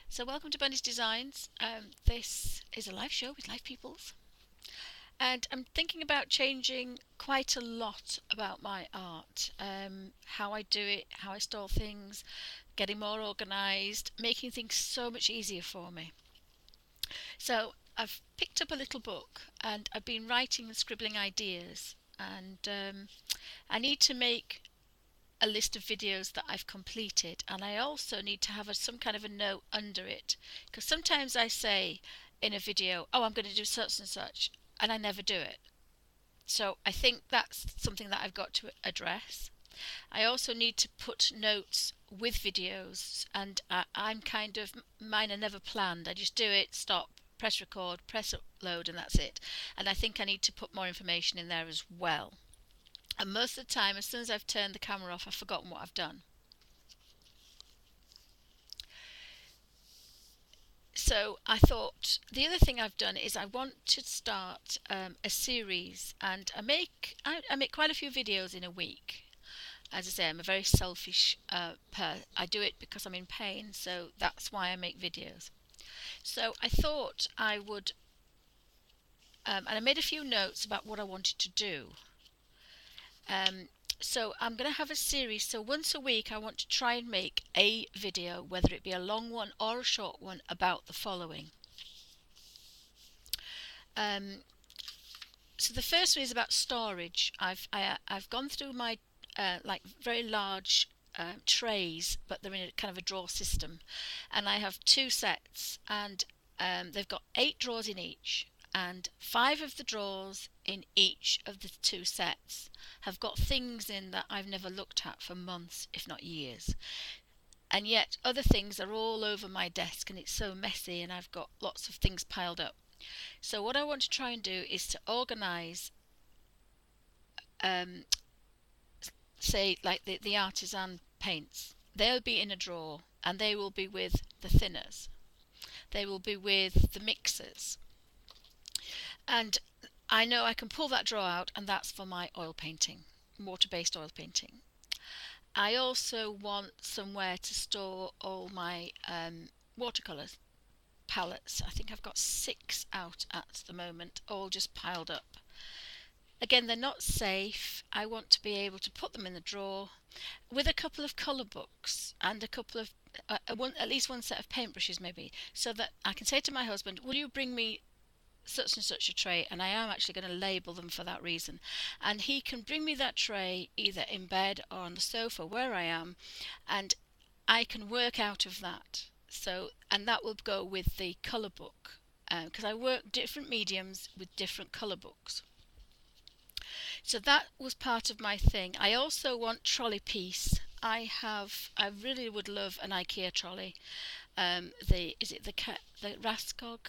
So welcome to Bunny's Designs. This is a live show with live peoples, and I'm thinking about changing quite a lot about my art, how I do it, how I store things, getting more organised, making things so much easier for me. So I've picked up a little book and I've been writing and scribbling ideas, and I need to make a list of videos that I've completed, and I also need to have some kind of a note under it, because sometimes I say in a video, oh, I'm going to do such and such, and I never do it. So I think that's something that I've got to address. I also need to put notes with videos, and I'm kind of, mine are never planned. I just do it, stop, press record, press upload, and that's it. And I think I need to put more information in there as well. And most of the time, as soon as I've turned the camera off, I've forgotten what I've done. So I thought the other thing I've done is I want to start a series, and I make quite a few videos in a week. As I say, I'm a very selfish I do it because I'm in pain, so that's why I make videos. So I thought I would, and I made a few notes about what I wanted to do. So I'm going to have a series. So once a week, I want to try and make a video, whether it be a long one or a short one, about the following. So the first one is about storage. I've gone through my like very large trays, but they're in a kind of a drawer system, and I have two sets, and they've got 8 drawers in each, and 5 of the drawers in each of the two sets have got things in that I've never looked at for months, if not years. And yet other things are all over my desk, and it's so messy, and I've got lots of things piled up. So what I want to try and do is to organise, um, say, like the artisan paints. They'll be in a drawer, and they will be with the thinners. They will be with the mixers. And I know I can pull that drawer out, and that's for my oil painting, water-based oil painting. I also want somewhere to store all my watercolour palettes. I think I've got 6 out at the moment, all just piled up. Again, they're not safe. I want to be able to put them in the drawer with a couple of colour books and a couple of at least one set of paintbrushes maybe, so that I can say to my husband, will you bring me such and such a tray, and I am actually going to label them for that reason, and he can bring me that tray either in bed or on the sofa where I am, and I can work out of that. So, and that will go with the colour book, because I work different mediums with different colour books. So that was part of my thing. I also want trolley piece. I really would love an IKEA trolley. Is it the Rascal?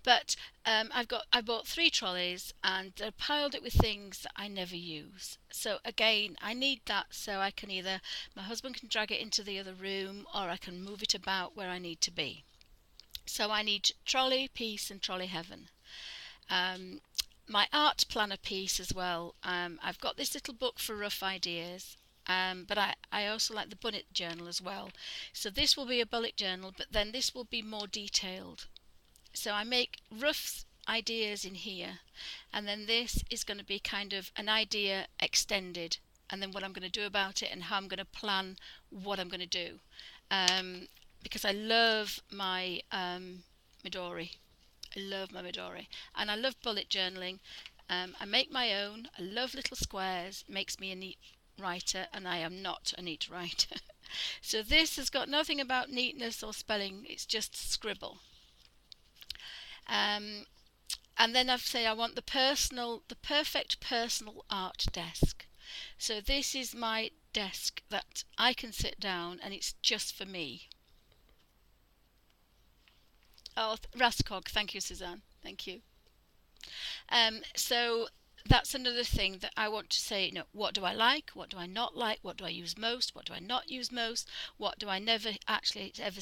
But I bought 3 trolleys, and I piled it with things that I never use. So again, I need that, so I can either, my husband can drag it into the other room, or I can move it about where I need to be. So I need trolley piece and trolley heaven. My art planner piece as well. I've got this little book for rough ideas, but I also like the bullet journal as well. So this will be a bullet journal, but then this will be more detailed. So I make rough ideas in here, and then this is going to be kind of an idea extended, and then what I'm going to do about it and how I'm going to plan what I'm going to do. Because I love my Midori. I love my Midori, and I love bullet journaling. I make my own. I love little squares. It makes me a neat writer, and I am not a neat writer. So this has got nothing about neatness or spelling. It's just scribble. And then I say I want the perfect personal art desk. So this is my desk that I can sit down, and it's just for me. Oh, Rascog, thank you, Suzanne. Thank you. So that's another thing that I want to say, what do I like? What do I not like? What do I use most? What do I not use most? What do I never actually ever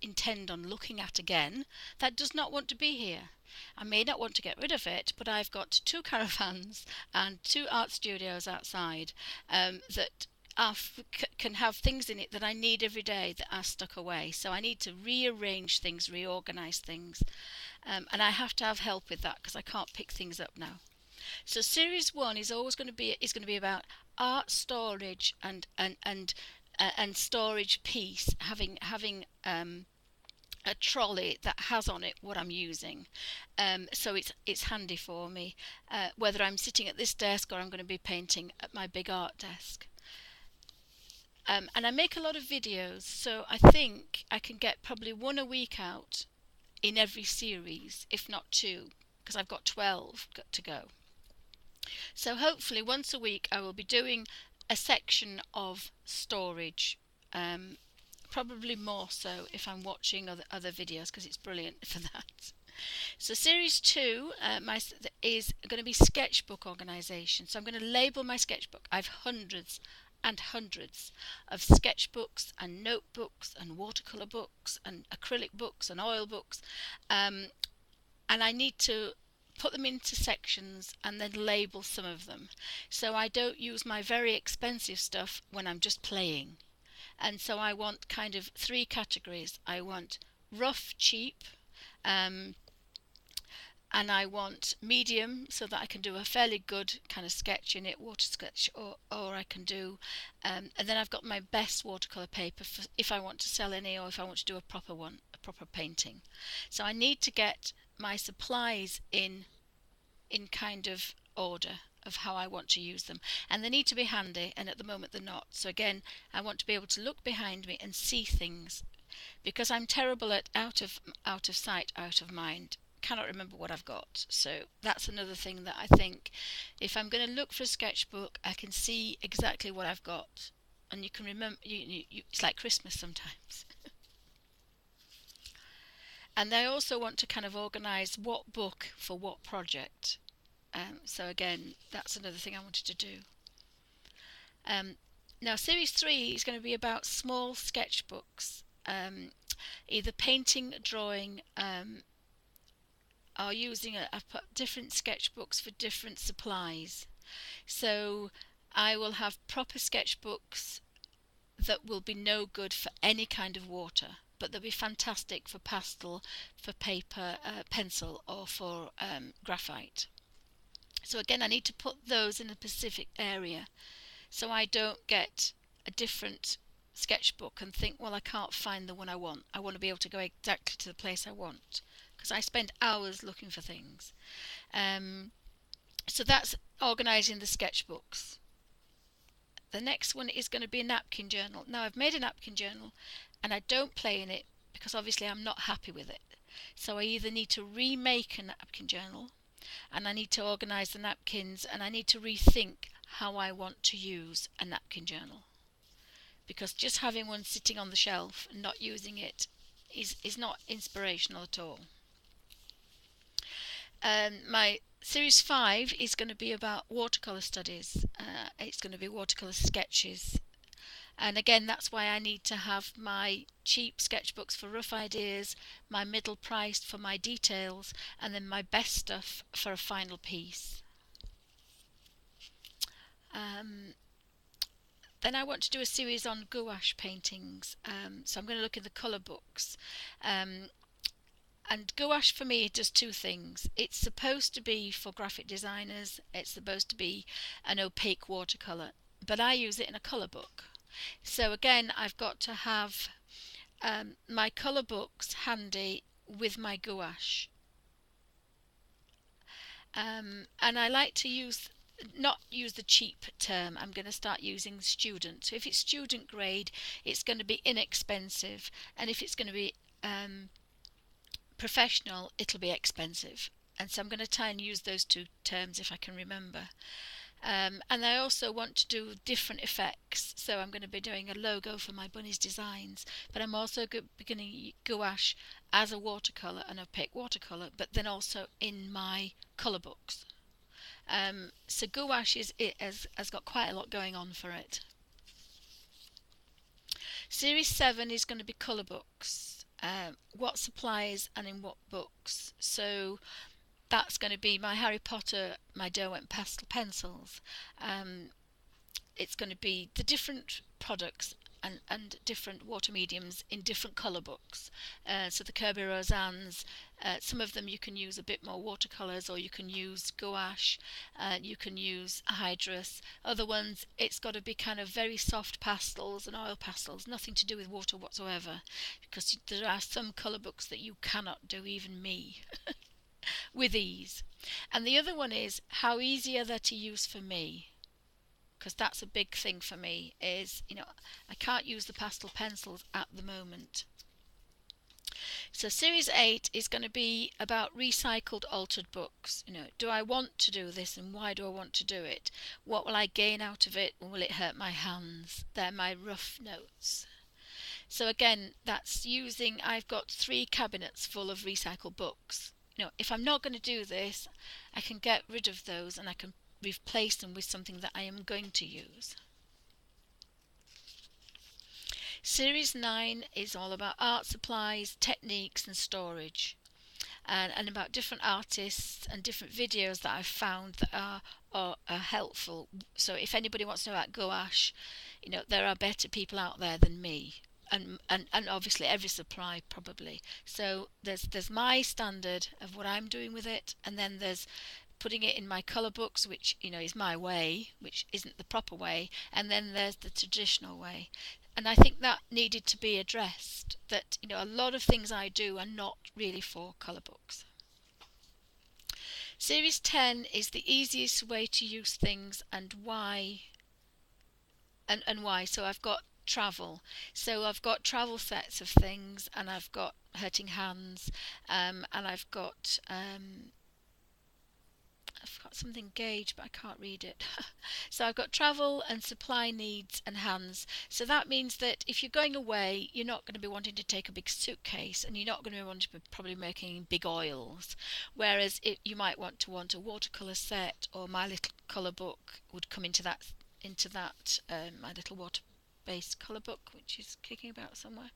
intend on looking at again? That does not want to be here. I may not want to get rid of it, but I've got 2 caravans and 2 art studios outside that can have things in it that I need every day that are stuck away. So I need to rearrange things, reorganize things, and I have to have help with that because I can't pick things up now. So series one is always going to be about art storage and storage piece, having a trolley that has on it what I'm using, so it's handy for me, whether I'm sitting at this desk or I'm going to be painting at my big art desk. And I make a lot of videos, so I think I can get probably one a week out in every series, if not two, because I've got 12 to go. So hopefully once a week I will be doing a section of storage. Probably more so if I'm watching other videos, because it's brilliant for that. So series two is going to be sketchbook organisation. So I'm going to label my sketchbook. I've hundreds and hundreds of sketchbooks and notebooks and watercolour books and acrylic books and oil books, and I need to put them into sections and then label some of them, so I don't use my very expensive stuff when I'm just playing. And so I want kind of three categories. I want rough, cheap, um, and I want medium, so that I can do a fairly good kind of sketch in it, water sketch, or I can do, and then I've got my best watercolour paper for if I want to sell any, or if I want to do a proper one, a proper painting. So I need to get my supplies in kind of order of how I want to use them, and they need to be handy, and at the moment they're not. So again, I want to be able to look behind me and see things, because I'm terrible at out of sight, out of mind, cannot remember what I've got. So that's another thing that I think, if I'm going to look for a sketchbook, I can see exactly what I've got, and you can remember. It's like Christmas sometimes. And I also want to kind of organise what book for what project. So again, that's another thing I wanted to do. Now series 3 is going to be about small sketchbooks, either painting, drawing, or using I've put different sketchbooks for different supplies. So I will have proper sketchbooks that will be no good for any kind of water, but they'll be fantastic for pastel, for paper, pencil, or for graphite. So again, I need to put those in a specific area, so I don't get a different sketchbook and think, well, I can't find the one I want. I want to be able to go exactly to the place I want, because I spend hours looking for things. So that's organising the sketchbooks. The next one is going to be a napkin journal. Now I've made a napkin journal and I don't play in it because obviously I'm not happy with it. So I either need to remake a napkin journal, and I need to organise the napkins, and I need to rethink how I want to use a napkin journal, because just having one sitting on the shelf and not using it is not inspirational at all. My series 5 is going to be about watercolour studies. It's going to be watercolour sketches, and again, that's why I need to have my cheap sketchbooks for rough ideas, my middle priced for my details, and then my best stuff for a final piece. Then I want to do a series on gouache paintings, so I'm going to look at the colour books. And gouache for me does two things. It's supposed to be for graphic designers, it's supposed to be an opaque watercolour, but I use it in a colour book. So again, I've got to have my colour books handy with my gouache. And I like to not use the cheap term. I'm going to start using student. So if it's student grade, it's going to be inexpensive, and if it's going to be professional, it'll be expensive. And so I'm going to try and use those two terms if I can remember. And I also want to do different effects, so I'm going to be doing a logo for my bunnies designs, but I'm also beginning gouache as a watercolour, an opaque watercolour, but then also in my colour books. So gouache has got quite a lot going on for it. Series 7 is going to be colour books, what supplies and in what books. So that's going to be my Harry Potter, my Derwent pastel pencils, it's going to be the different products and different water mediums in different colour books. So the Kirby Roseannes, some of them you can use a bit more watercolours, or you can use gouache, you can use hydrous. Other ones, it's got to be kind of very soft pastels and oil pastels, nothing to do with water whatsoever, because there are some colour books that you cannot do, even me, with ease. And the other one is, how easy are they to use for me? Because that's a big thing for me, is, I can't use the pastel pencils at the moment. So series 8 is going to be about recycled, altered books. Do I want to do this, and why do I want to do it? What will I gain out of it, and will it hurt my hands? They're my rough notes. So again, that's using, I've got 3 cabinets full of recycled books. If I'm not going to do this, I can get rid of those and I can replace them with something that I am going to use. Series 9 is all about art supplies, techniques and storage, and about different artists and different videos that I've found that are helpful. So if anybody wants to know about gouache, there are better people out there than me. And obviously every supply probably. So there's my standard of what I'm doing with it, and then there's putting it in my colour books, which is my way, which isn't the proper way, and then there's the traditional way. And I think that needed to be addressed, that a lot of things I do are not really for colour books. Series 10 is the easiest way to use things, and why. And why. So I've got travel. So I've got travel sets of things, and I've got hurting hands, and I've got something gauge, but I can't read it. So I've got travel and supply needs and hands. So that means that if you're going away, you're not going to be wanting to take a big suitcase, and you're not going to be wanting to be probably making big oils. Whereas you might want a watercolour set, or my little colour book would come into that. My little water-based colour book, which is kicking about somewhere.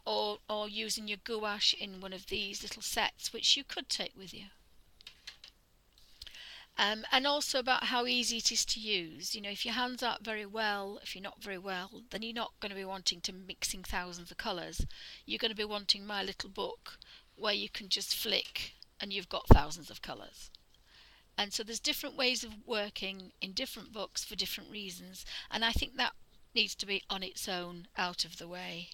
Or using your gouache in one of these little sets, which you could take with you. And also about how easy it is to use. If your hands aren't very well, if you're not very well, then you're not going to be wanting to mixing thousands of colours. You're going to be wanting my little book where you can just flick and you've got thousands of colours. And so there's different ways of working in different books for different reasons, and I think that needs to be on its own, out of the way.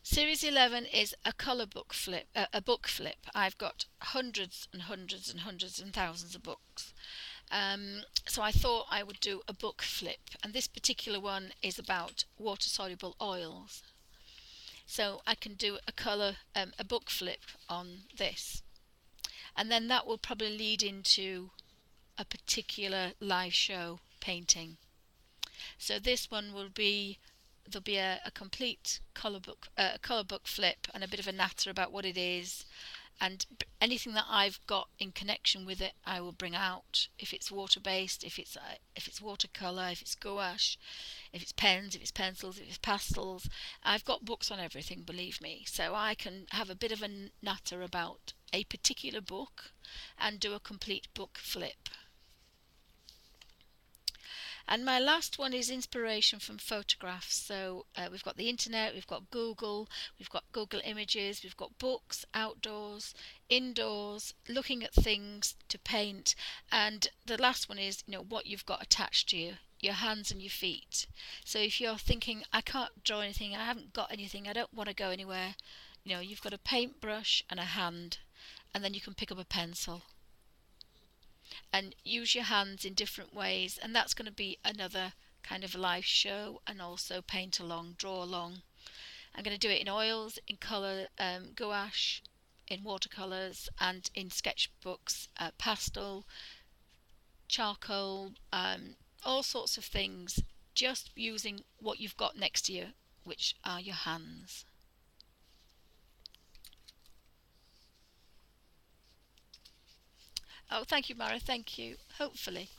Series 11 is a colour book flip, a book flip. I've got hundreds and hundreds and hundreds and thousands of books. So I thought I would do a book flip, and this particular one is about water-soluble oils. So I can do a book flip on this, and then that will probably lead into a particular live show painting. So this one will be, there'll be a complete colour book flip, and a bit of a natter about what it is, and anything that I've got in connection with it I will bring out. If it's water based, if it's watercolour, if it's gouache, if it's pens, if it's pencils, if it's pastels, I've got books on everything, believe me. So I can have a bit of a natter about a particular book and do a complete book flip. And my last one is inspiration from photographs. So we've got the internet, we've got Google Images, we've got books, outdoors, indoors, looking at things to paint. And the last one is, what you've got attached to you, your hands and your feet. So if you're thinking, I can't draw anything, I haven't got anything, I don't want to go anywhere, you've got a paintbrush and a hand, and then you can pick up a pencil and use your hands in different ways, and that's going to be another kind of live show, and also paint along, draw along. I'm going to do it in oils, in colour, gouache, in watercolours, and in sketchbooks, pastel, charcoal, all sorts of things, just using what you've got next to you, which are your hands. Oh, thank you, Mara, thank you. Hopefully.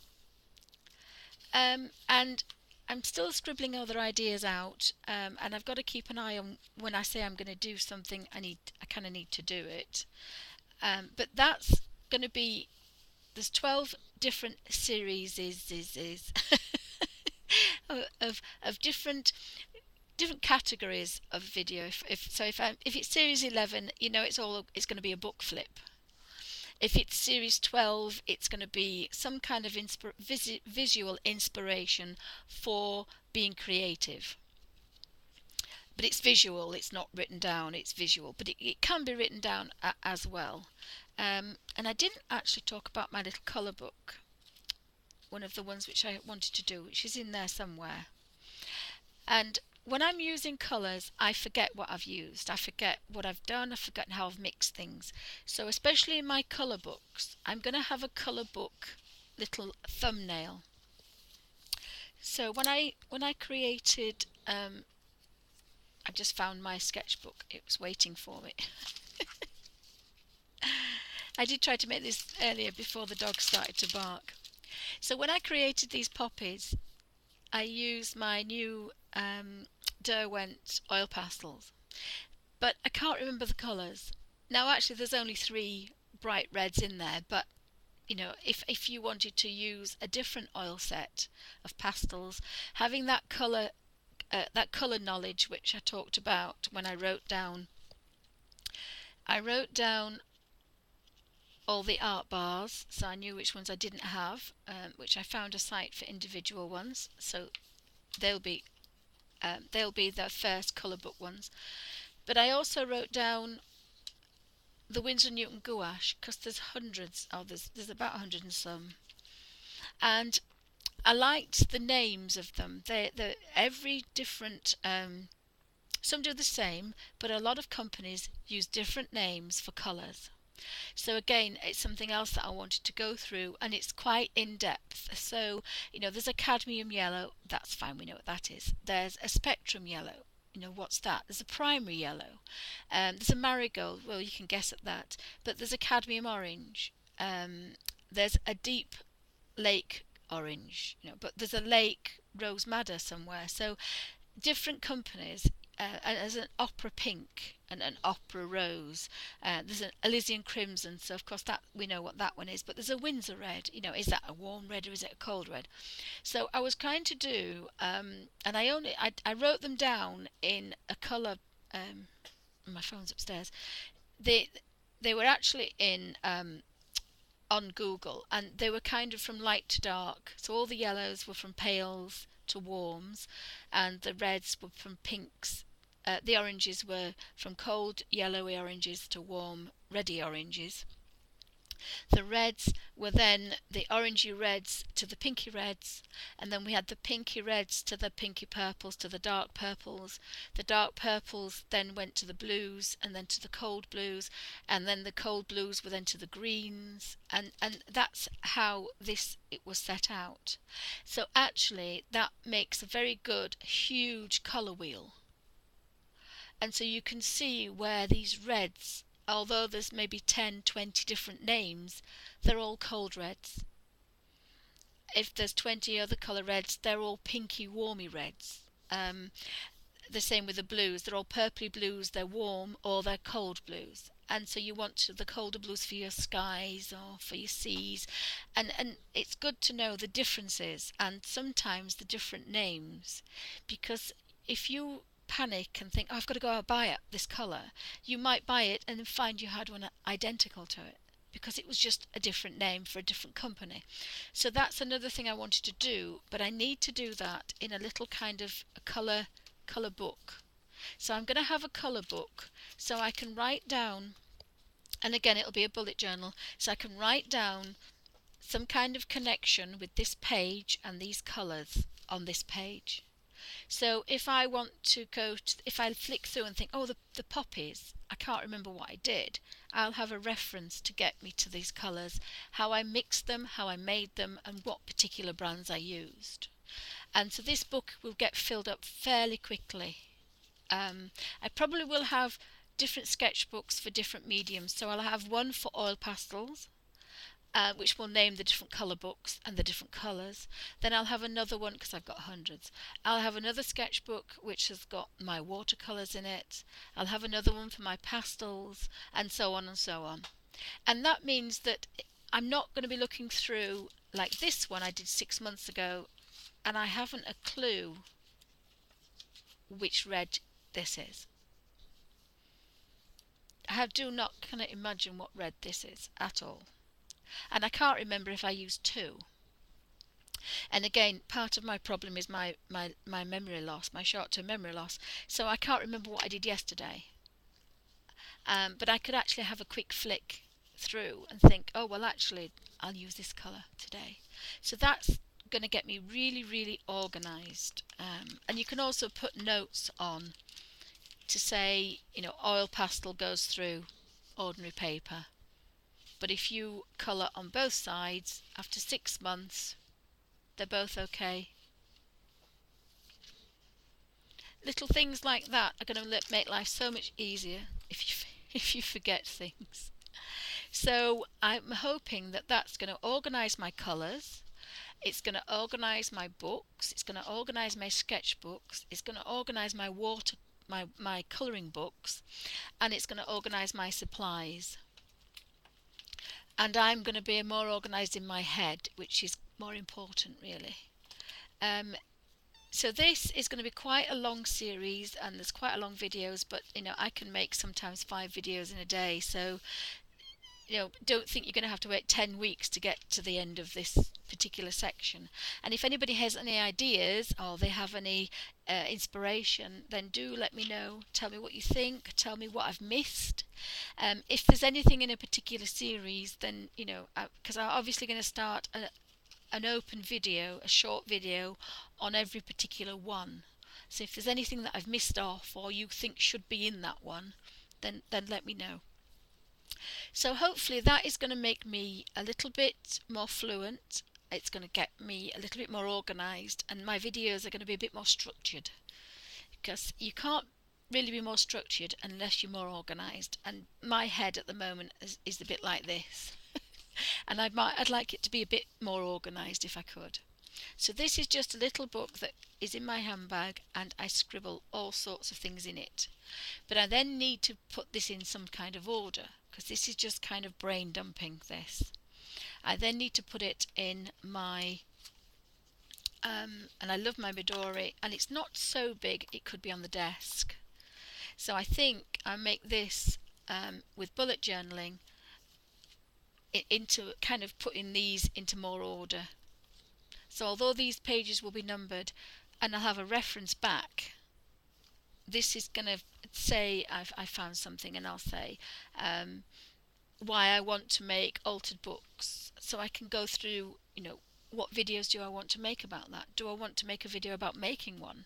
And I'm still scribbling other ideas out, and I've got to keep an eye on when I say I'm going to do something, I kind of need to do it. But that's going to be, there's 12 different series is of different categories of video. If it's series 11, it's going to be a book flip. If it's series 12, it's going to be some kind of visual inspiration for being creative. But it's visual, it's not written down, it's visual, but it can be written down as well. And I didn't actually talk about my little colour book, one of the ones which I wanted to do, which is in there somewhere. And when I'm using colours, I forget what I've used. I forget what I've done. I've forgotten how I've mixed things. So especially in my colour books, I'm going to have a colour book little thumbnail. So when I created, I just found my sketchbook. It was waiting for me. I did try to make this earlier before the dog started to bark. So when I created these poppies, I used my new Derwent oil pastels, but I can't remember the colours. Now actually there's only 3 bright reds in there, but if you wanted to use a different oil set of pastels, having that colour knowledge which I talked about when I wrote down all the art bars, so I knew which ones I didn't have, which I found a site for individual ones, so they'll be the first colour book ones. But I also wrote down the Winsor Newton gouache, because there's hundreds. There's about 100 and some, and I liked the names of them. They're every different. Some do the same, but a lot of companies use different names for colours. So again, it's something else that I wanted to go through, and it's quite in depth. So there's a cadmium yellow. That's fine. We know what that is. There's a spectrum yellow. What's that? There's a primary yellow. There's a marigold. Well, you can guess at that. But there's a cadmium orange. There's a deep lake orange. But there's a lake rose madder somewhere. So different companies. As an opera pink and an opera rose, there's an Elysian crimson, so of course that we know what that one is, but there's a Windsor red. Is that a warm red or is it a cold red? So I was trying to do, and I wrote them down in a colour. My phone's upstairs. They were actually in on Google, and they were kind of from light to dark. So all the yellows were from pales to warms, and the reds were from pinks. The oranges were from cold yellowy oranges to warm reddy oranges. The reds were then the orangey reds to the pinky reds, and then we had the pinky reds to the pinky purples to the dark purples. The dark purples then went to the blues, and then to the cold blues, and then the cold blues were then to the greens, and that's how it was set out. So actually that makes a very good huge colour wheel. And so you can see where these reds, although there's maybe 10, 20 different names, they're all cold reds. If there's 20 other colour reds, they're all pinky, warmy reds. The same with the blues. They're all purpley blues, they're warm, or they're cold blues. And so you want the colder blues for your skies or for your seas. And it's good to know the differences and sometimes the different names, because if you panic and think, I've got to go out and buy this colour, you might buy it and then find you had one identical to it because it was just a different name for a different company. So that's another thing I wanted to do, but I need to do that in a little kind of a colour book. So I'm going to have a colour book so I can write down, and again it'll be a bullet journal, so I can write down some kind of connection with this page and these colours on this page. So if I want to if I flick through and think, oh, the poppies, I can't remember what I did, I'll have a reference to get me to these colours, how I mixed them, how I made them, and what particular brands I used. And so this book will get filled up fairly quickly. I probably will have different sketchbooks for different mediums. So I'll have one for oil pastels, which will name the different colour books and the different colours. Then I'll have another one, because I've got hundreds. I'll have another sketchbook which has got my watercolours in it. I'll have another one for my pastels, and so on and so on. And that means that I'm not going to be looking through like this one I did 6 months ago, and I haven't a clue which red this is. Do not kind of imagine what red this is at all. And I can't remember if I used two. And again, part of my problem is my memory loss, my short-term memory loss. So I can't remember what I did yesterday. But I could actually have a quick flick through and think, oh, well, actually, I'll use this colour today. So that's going to get me really, really organised. And you can also put notes on to say, oil pastel goes through ordinary paper. But if you colour on both sides, after 6 months, they're both okay. Little things like that are going to make life so much easier if you forget things. So I'm hoping that that's going to organise my colours. It's going to organise my books. It's going to organise my sketchbooks. It's going to organise my my colouring books, and it's going to organise my supplies. And I'm going to be more organised in my head, which is more important, really. So this is going to be quite a long series, and there's quite a long videos, but I can make sometimes 5 videos in a day. So don't think you're going to have to wait 10 weeks to get to the end of this particular section. And if anybody has any ideas or they have any inspiration, then do let me know. Tell me what you think. Tell me what I've missed. If there's anything in a particular series, then because I'm obviously going to start an open video, a short video on every particular one. So if there's anything that I've missed off or you think should be in that one, then let me know. So hopefully that is going to make me a little bit more fluent. It's going to get me a little bit more organised, and my videos are going to be a bit more structured, because you can't really be more structured unless you're more organised. And my head at the moment is a bit like this. And I'd like it to be a bit more organised if I could. So this is just a little book that is in my handbag, and I scribble all sorts of things in it. But I then need to put this in some kind of order, because this is just kind of brain dumping this. I then need to put it in my, and I love my Midori, and it's not so big it could be on the desk. So I think I make this with bullet journaling into kind of putting these into more order. So although these pages will be numbered and I'll have a reference back, this is going to say I found something, and I'll say why I want to make altered books. So I can go through, what videos do I want to make about that? Do I want to make a video about making one?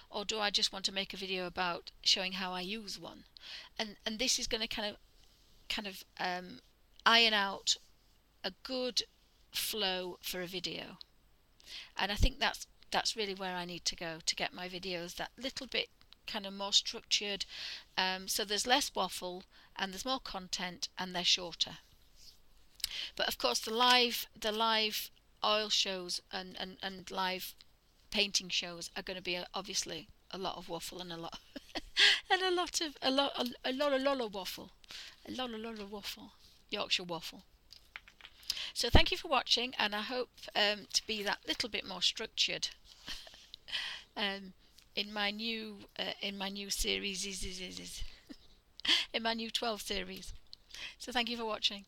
Or do I just want to make a video about showing how I use one? And this is going to kind of iron out a good flow for a video. And I think that's really where I need to go to get my videos that little bit kind of more structured, so there's less waffle and there's more content and they're shorter. But of course the live oil shows and live painting shows are going to be obviously a lot of waffle and a lot and a lot of waffle, Yorkshire waffle. So thank you for watching, and I hope to be that little bit more structured in my new series, in my new 12 series. So thank you for watching.